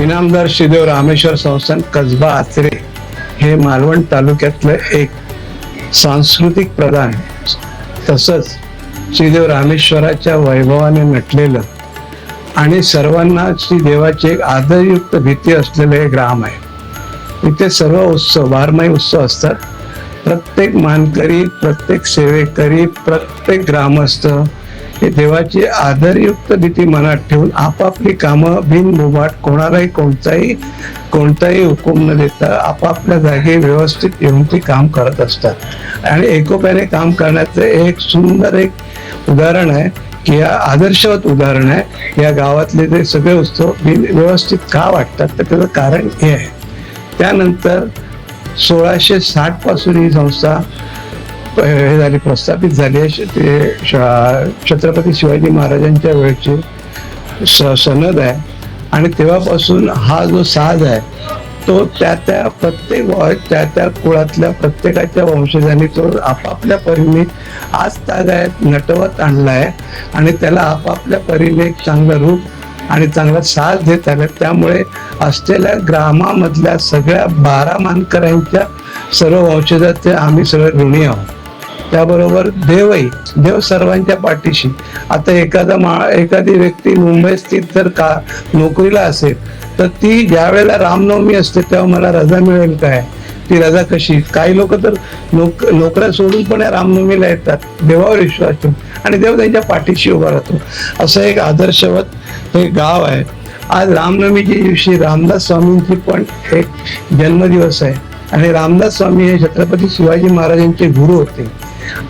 इनामदार श्रीदेव रामेश्वर संस्थान कसबा आचरे हे मालवण तालुक्यातलं एक सांस्कृतिक प्रधान तसंच श्रीदेव रामेश्वराच्या वैभवाने नटलेलं आणि सर्वांना श्री देवाची एक आदरयुक्त भीती असलेलं हे ग्राम आहे। इथे सर्व उत्सव बारमाही उत्सव असतात। प्रत्येक मानकरी, प्रत्येक सेवेकरी, प्रत्येक ग्रामस्थ हे देवाची आदरयुक्त भीती मनात ठेवून आपापली कामं बिनबुबाट कोणताही हुकूम न देता आपापल्या जागी व्यवस्थित येऊन ती काम करत असतात। आणि एकोप्याने काम करण्याचं एक सुंदर एक उदाहरण आहे की या आदर्शवत उदाहरण आहे। या गावातले जे सगळे उत्सव व्यवस्थित का वाटतात तर त्याचं कारण हे आहे। त्यानंतर 1660 पासून ही संस्था हे झाली, प्रस्थापित झाली आहे। ते छत्रपती शिवाजी महाराजांच्या वेळची सनद आहे आणि तेव्हापासून हा जो साज आहे तो त्या प्रत्येक कुळातल्या प्रत्येकाच्या वंशजांनी तो आपापल्या परीने आज तागायत नटवत आणला आहे आणि त्याला आपापल्या परीने एक चांगलं रूप आणि चांगला साज देत आले। त्यामुळे असलेल्या ग्रामामधल्या सगळ्या 12 मानकऱ्यांच्या सर्व वंशजाचे आम्ही सगळे ऋणी आहोत। त्याबरोबर देव सर्वांच्या पाठीशी। आता एखादी व्यक्ती मुंबई स्थित जर का नोकरीला असेल तर ती ज्या वेळेला रामनवमी असते तेव्हा मला रजा मिळेल काय, ती रजा कशी? काही लोक तर नोकऱ्या सोडून पण या रामनवमीला येतात देवावर विश्वास ठेवून आणि देव त्यांच्या पाठीशी उभा राहतो। असं एक आदर्शवत हे गाव आहे। आज रामनवमीच्या दिवशी रामदास स्वामींची पण एक जन्मदिवस आहे आणि रामदास स्वामी हे छत्रपती शिवाजी महाराजांचे गुरु होते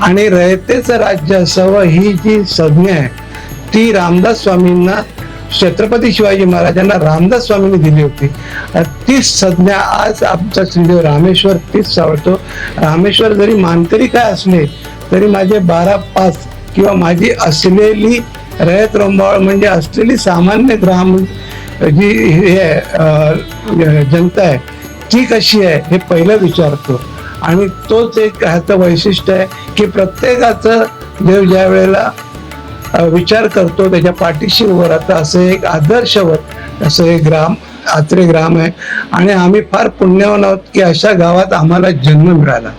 आणि रयतेचं राज्य असावं ही जी संज्ञा आहे ती रामदास स्वामींना छत्रपती शिवाजी महाराजांना रामदास स्वामींनी दिली होती। तीच संज्ञा आज आमचा श्रीदेव रामेश्वर तीच सावळतो। रामेश्वर जरी मानकरी काय असले तरी माझे 12-5 किंवा माझी असलेली रयत रंबावळ म्हणजे असलेली सामान्य ग्राम जी हे जनता आहे ती कशी आहे हे पहिलं विचारतो आणि तोच एक ह्याचं वैशिष्ट्य आहे की प्रत्येकाचं देव ज्या वेळेला विचार करतो त्याच्या पाठीशी उभं राहतं। असं एक आदर्शवत असं एक ग्राम आचरे ग्राम आहे आणि आम्ही फार पुण्यवान आहोत की अशा गावात आम्हाला जन्म मिळाला।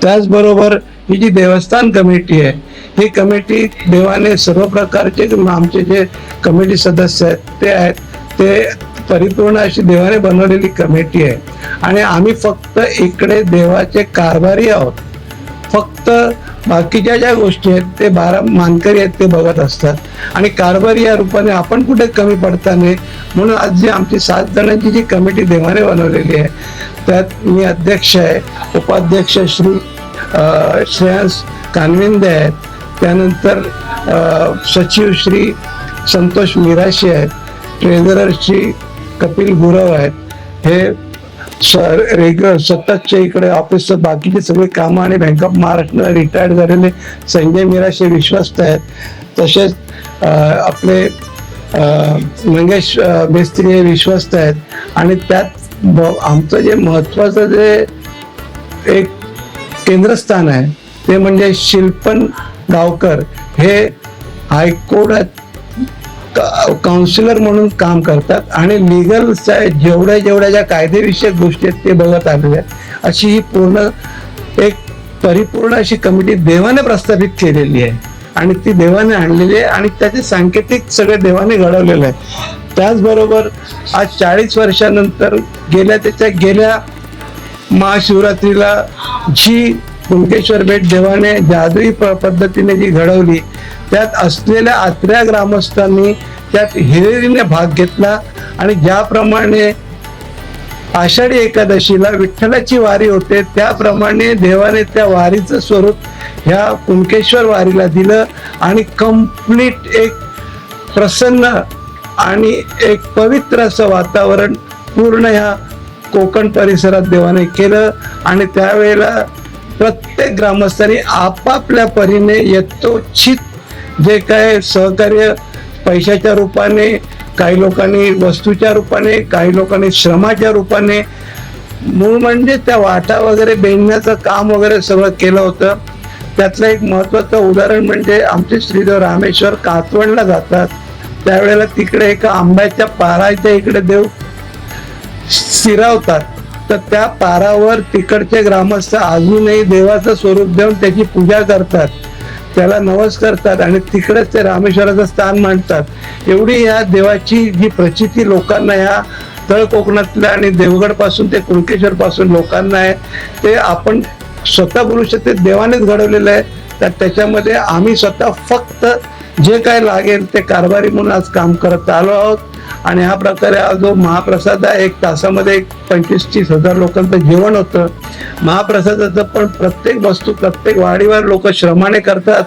त्याचबरोबर ही जी देवस्थान कमिटी आहे ही कमिटी देवाने सर्व प्रकारचे आमचे जे कमिटी सदस्य आहेत ते परिपूर्ण अशी देवाने बनवलेली कमिटी आहे आणि आम्ही फक्त इकडे देवाचे कारभारी आहोत। फक्त बाकीच्या ज्या गोष्टी आहेत ते 12 मानकरी आहेत ते बघत असतात आणि कारभारी या रूपाने आपण कुठे कमी पडता नाही। म्हणून आज जी आमची 7 जणांची जी कमिटी देवाने बनवलेली आहे त्यात मी अध्यक्ष आहे, उपाध्यक्ष श्री श्रेयांश कानविंदे आहेत, त्यानंतर सचिव श्री संतोष मिराशी आहेत, ट्रेझरर श्री कपिल गुरव आहेत, हे रेग्युलर सततच्या इकडे ऑफिसचं बाकीचे सगळे कामं आणि बँक ऑफ महाराष्ट्र रिटायर्ड झालेले संजय मिराशे विश्वस्त आहेत। तसेच आपले मंगेश मेस्त्री हे विश्वस्त आहेत आणि त्यात आमचं जे महत्वाचं जे एक केंद्रस्थान आहे ते म्हणजे शिल्पन गावकर हे हायकोर्टात काउन्सिलर म्हणून काम करतात आणि लिगलच्या जेवढ्या ज्या कायदेविषयक गोष्टी आहेत ते बघत आलेले आहेत। अशी ही पूर्ण एक परिपूर्ण अशी कमिटी देवाने प्रस्थापित केलेली आहे आणि ती देवाने आणलेली आहे आणि त्याचे सांकेतिक सगळे देवाने घडवलेलं आहे। त्याचबरोबर आज 40 वर्षानंतर गेल्या महाशिवरात्रीला जी कुणकेश्वर भेट देवाने जादुई पद्धतीने जी घडवली त्यात असलेल्या आचऱ्या ग्रामस्थांनी त्यात हिरिरीने भाग घेतला आणि ज्याप्रमाणे आषाढी एकादशीला विठ्ठलाची वारी होते त्याप्रमाणे देवाने त्या वारीचं स्वरूप ह्या कुणकेश्वर वारीला दिलं आणि कंप्लीट एक प्रसन्न आणि एक पवित्र असं वातावरण पूर्ण ह्या कोकण परिसरात देवाने केलं आणि त्यावेळेला प्रत्येक ग्रामस्थांनी आपापल्या परीने यथोचित जे काय सहकार्य पैशाच्या रूपाने, काही लोकांनी वस्तूच्या रूपाने, काही लोकांनी श्रमाच्या रूपाने, मूळ म्हणजे त्या वाटा वगैरे बेंडण्याचं काम वगैरे सगळं केलं होतं। त्यातलं एक महत्वाचं उदाहरण म्हणजे आमचे श्रीदेव रामेश्वर कातवणला जातात त्यावेळेला तिकडे एका आंब्याच्या पाराच्या इकडे देव स्थिरावतात, तर त्या पारावर तिकडचे ग्रामस्थ अजूनही देवाचं स्वरूप देऊन त्याची पूजा करतात, त्याला नवस करतात आणि तिकडेच ते रामेश्वराचं स्थान मांडतात. एवढी या देवाची जी प्रचिती लोकांना ह्या तळ कोकणातल्या आणि देवगड पासून ते कुणकेश्वर पासून लोकांना आहे, ते आपण स्वतः बोलू शकते देवानेच घडवलेलं आहे. तर त्याच्यामध्ये आम्ही स्वतः फक्त जे काय लागेल ते कारभारी म्हणून आज काम करत आलो आहोत. आणि ह्या प्रकारे हा जो महाप्रसाद आहे, 1 तासामध्ये 25-30 हजार लोकांचं जेवण होतं. महाप्रसादाचं पण प्रत्येक वस्तू प्रत्येक वाडीवर लोक श्रमाने करतात,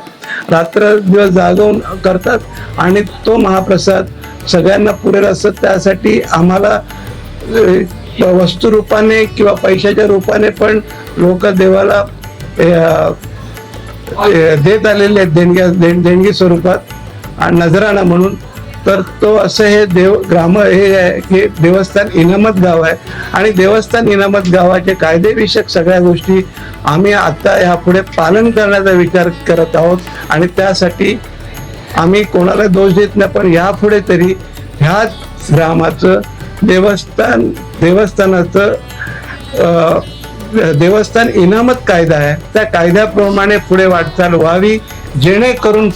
रात्र दिवस जागवून करतात आणि तो महाप्रसाद सगळ्यांना पुरेल असं त्यासाठी आम्हाला वस्तू रूपाने किंवा पैशाच्या रूपाने पण लोक देवाला देत आलेले आहेत देणगी स्वरूपात आणि नजराणा म्हणून. तर तो असं हे हे देवस्थान इनामत गाव आहे आणि देवस्थान इनामत गावाचे कायदेविषयक सगळ्या गोष्टी आम्ही आता यापुढे पालन करण्याचा विचार करत आहोत. आणि त्यासाठी आम्ही कोणाला दोष देत नाही, पण यापुढे तरी ह्याच ग्रामाचं देवस्थान इनामत कायदा आहे, त्या कायद्याप्रमाणे पुढे वाटचाल व्हावी, जेणेकरून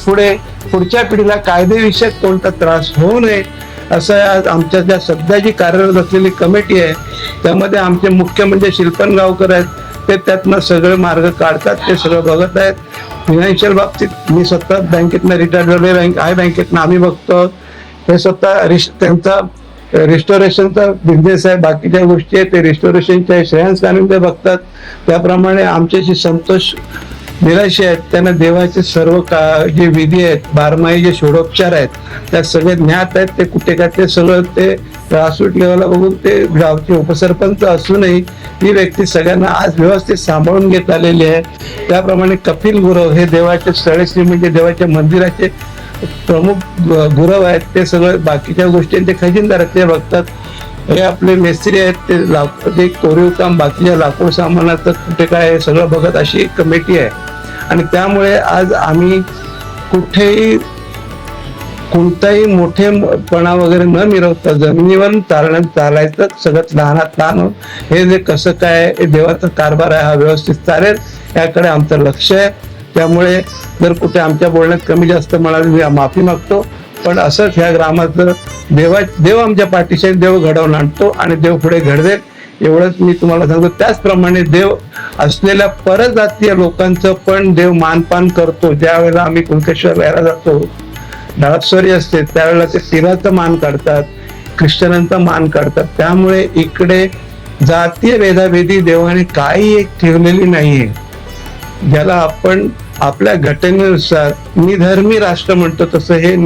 पुढच्या पिढीला कायदेविषयक कोणता त्रास होऊ नये. असं आमच्या ज्या सध्या जी कार्यरत असलेली कमिटी आहे त्यामध्ये आमचे मुख्य म्हणजे शिल्पन गावकर आहेत, ते त्यातनं सगळे मार्ग काढतात, ते सगळं बघत आहेत. फायनान्शियल बाबतीत मी स्वतः बँकेतनं रिटायर झाले, बँकेतनं आम्ही बघतो. हे स्वतः त्यांचा रिस्टोरेशनचा बिझनेस आहे, बाकीच्या गोष्टी आहेत ते रिस्टोरेशनच्या श्रेयांश कानंदे बघतात. त्याप्रमाणे आमच्याशी संतोष निराशे आहेत, त्यांना देवाचे सर्व जे विधी आहेत, बारमाही जे षोडोपचार आहेत त्या सगळे ज्ञात आहेत. ते कुठे काय ते सगळं ते ग्रासरूट लेवलला बघून ते गावचे उपसरपंच असूनही ही व्यक्ती सगळ्यांना आज व्यवस्थित सांभाळून घेत आलेली आहे. त्याप्रमाणे कपिल गुरव हे देवाचे स्थळेश्री म्हणजे देवाच्या मंदिराचे प्रमुख गुरव आहेत, ते सगळं बाकीच्या गोष्टी ते खजिनदार आहेत ते बघतात. हे आपले मेस्त्री आहेत, ते कोरीव काम बाकीच्या लाकूड सामानाचं कुठे काय सगळं बघत अशी एक कमिटी आहे. आणि त्यामुळे आज आम्ही कुठेही कोणताही मोठेपणा वगैरे न मिरवता जमिनीवर चालायचं सगळं लहानात लहान. हे जे कसं काय हे देवाचा कारभार आहे, हा व्यवस्थित चालेल याकडे आमचं लक्ष आहे. त्यामुळे जर कुठे आमच्या बोलण्यात कमी जास्त म्हणाले मी माफी मागतो, पण असंच ह्या ग्रामाचं देव आमच्या पाठीशी देव घडवून आणतो आणि देव पुढे घडवेल एवढंच मी तुम्हाला सांगतो. त्याचप्रमाणे देव असलेल्या परजातीय लोकांचं पण देव मानपान करतो. ज्या वेळेला आम्ही कुणकेश्वर यायला जातो, डाळपसोरी असते त्यावेळेला ते पिराचं मान काढतात, ख्रिश्चनांचा मान काढतात. त्यामुळे इकडे जातीय भेदाभेदी देवाने काही एक ठेवलेली नाहीये. ज्याला आपण आपल्या घटनेनुसार निधर्मी राष्ट्र म्हणतो तसं हे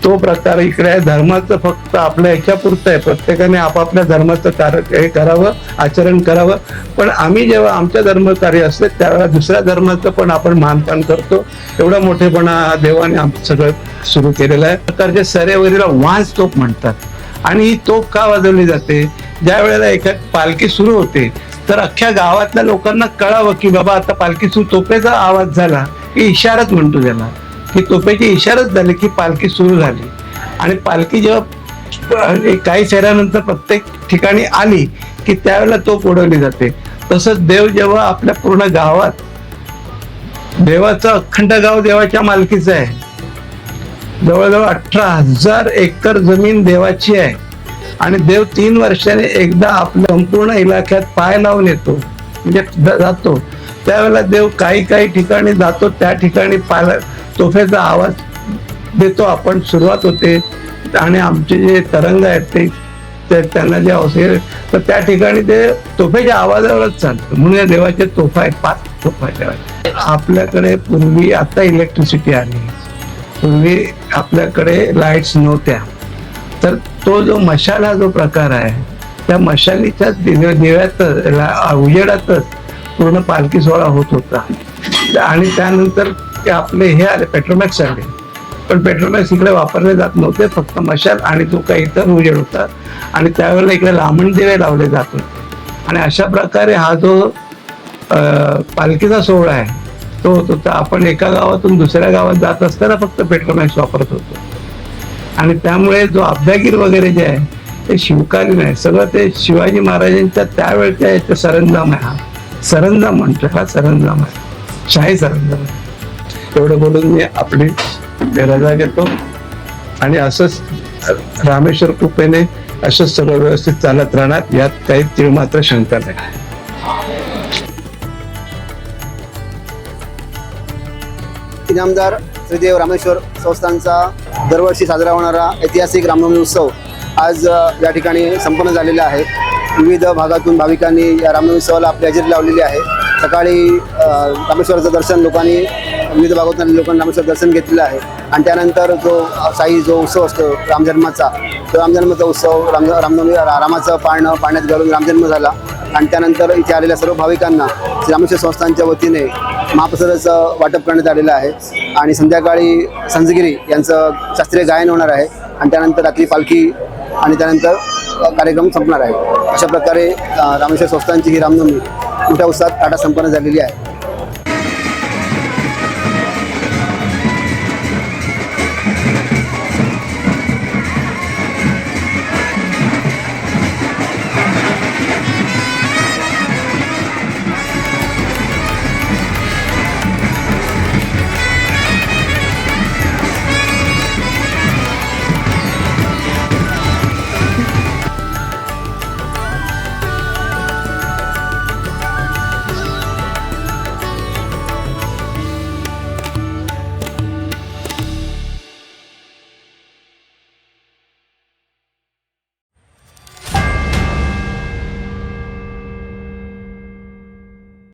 तो प्रकार इकडे आहे. धर्माचं फक्त आपल्या ह्याच्यापुरतं आहे, प्रत्येकाने आपापल्या धर्माचं हे करावं, आचरण करावं. पण आम्ही जेव्हा आमच्या धर्मकार्य असते त्यावेळेला दुसऱ्या धर्माचं पण आपण मानपान करतो. एवढा मोठेपणा देवाने आमचं सगळं सुरू केलेलं आहे. प्रकारचे सरेवरीला वांस तोप म्हणतात आणि ही तोप का वाजवली जाते? ज्या वेळेला एखाद पालखी सुरू होते तर अख्ख्या गावातल्या लोकांना कळावं की बाबा आता पालखी सुरू, तोपेचा आवाज झाला की इशारत म्हणतो त्याला, की तोपेची इशारत झाली की पालखी सुरू झाली. आणि पालखी जेव्हा काही फेऱ्यानंतर प्रत्येक ठिकाणी आली की त्यावेळेला तोप उडवली जाते. तसंच देव जेव्हा आपल्या पूर्ण गावात, देवाचं अखंड गाव देवाच्या मालकीचं आहे, जवळजवळ 18,000 एकर जमीन देवाची आहे आणि देव 3 वर्षाने एकदा आपल्या संपूर्ण इलाक्यात पाय लावून येतो, म्हणजे जातो. त्यावेळेला देव काही ठिकाणी जातो, त्या ठिकाणी तोफेचा आवाज देतो आपण, सुरुवात होते आणि आमचे जे तरंग आहेत ते त्यांना जे असेल तर त्या ठिकाणी ते तोफेच्या आवाजावरच चालतं. म्हणून या देवाचे तोफा आहेत, 5 तोफा आहेत. आपल्याकडे पूर्वी आता इलेक्ट्रिसिटी आली, पूर्वी आपल्याकडे लाईट्स नव्हत्या. तर तो जो मशाल हा जो प्रकार आहे त्या मशालीच्या दिव्यातच उजेडातच पूर्ण पालखी सोहळा होत होता. आणि त्यानंतर आपले हे आले पेट्रोमॅक्स आले, पण पेट्रोमॅक्स इकडे वापरले जात नव्हते, फक्त मशाल आणि तो काही इतर उजेड होता. आणि त्यावेळेला इकडे लांबण दिवे लावले जात होते. आणि अशा प्रकारे हा जो पालखीचा सोहळा आहे तो होत होता. आपण एका गावातून दुसऱ्या गावात जात असताना फक्त पेट्रोमॅक्स वापरत होतो. आणि त्यामुळे जो अभ्यागीर वगैरे जे आहे ते शिवकालीन आहे, सगळं ते शिवाजी महाराजांच्या त्यावेळच्या याचं सरंजाम आहे. हा सरंजाम म्हणतो, हा सरंजाम आहे, शाही सरंजाम आहे. एवढं बोलून मी आपली रजा घेतो आणि असंच रामेश्वर कृपेने असंच सगळं व्यवस्थित चालत राहणार, यात काही तीळ मात्र शंका नाही. इनामदार श्रीदेव रामेश्वर संस्थानचा दरवर्षी साजरा होणारा ऐतिहासिक रामनवमी उत्सव आज या ठिकाणी संपन्न झालेला आहे. विविध भागातून भाविकांनी या रामनवमी उत्सवाला आपली हजेरी लावलेली आहे. सकाळी रामेश्वराचं दर्शन लोकांनी, विविध भागातून लोकांनी रामेश्वर दर्शन घेतलेलं आहे आणि त्यानंतर जो उत्सव असतो रामजन्माचा, तो रामजन्माचा उत्सव रामनवमी रामाचं पाण्यात घालून रामजन्म झाला आणि त्यानंतर इथे आलेल्या सर्व भाविकांना रामेश्वर संस्थानच्या वतीने महाप्रसादाचं वाटप करण्यात आलेलं आहे आणि संध्याकाळी संजगिरी यांचं शास्त्रीय गायन होणार आहे आणि त्यानंतर रात्री पालखी आणि त्यानंतर कार्यक्रम संपणार आहे. अशा प्रकारे रामेश्वर संस्थानची ही रामनवमी मोठ्या उत्साहात संपन्न झालेली आहे.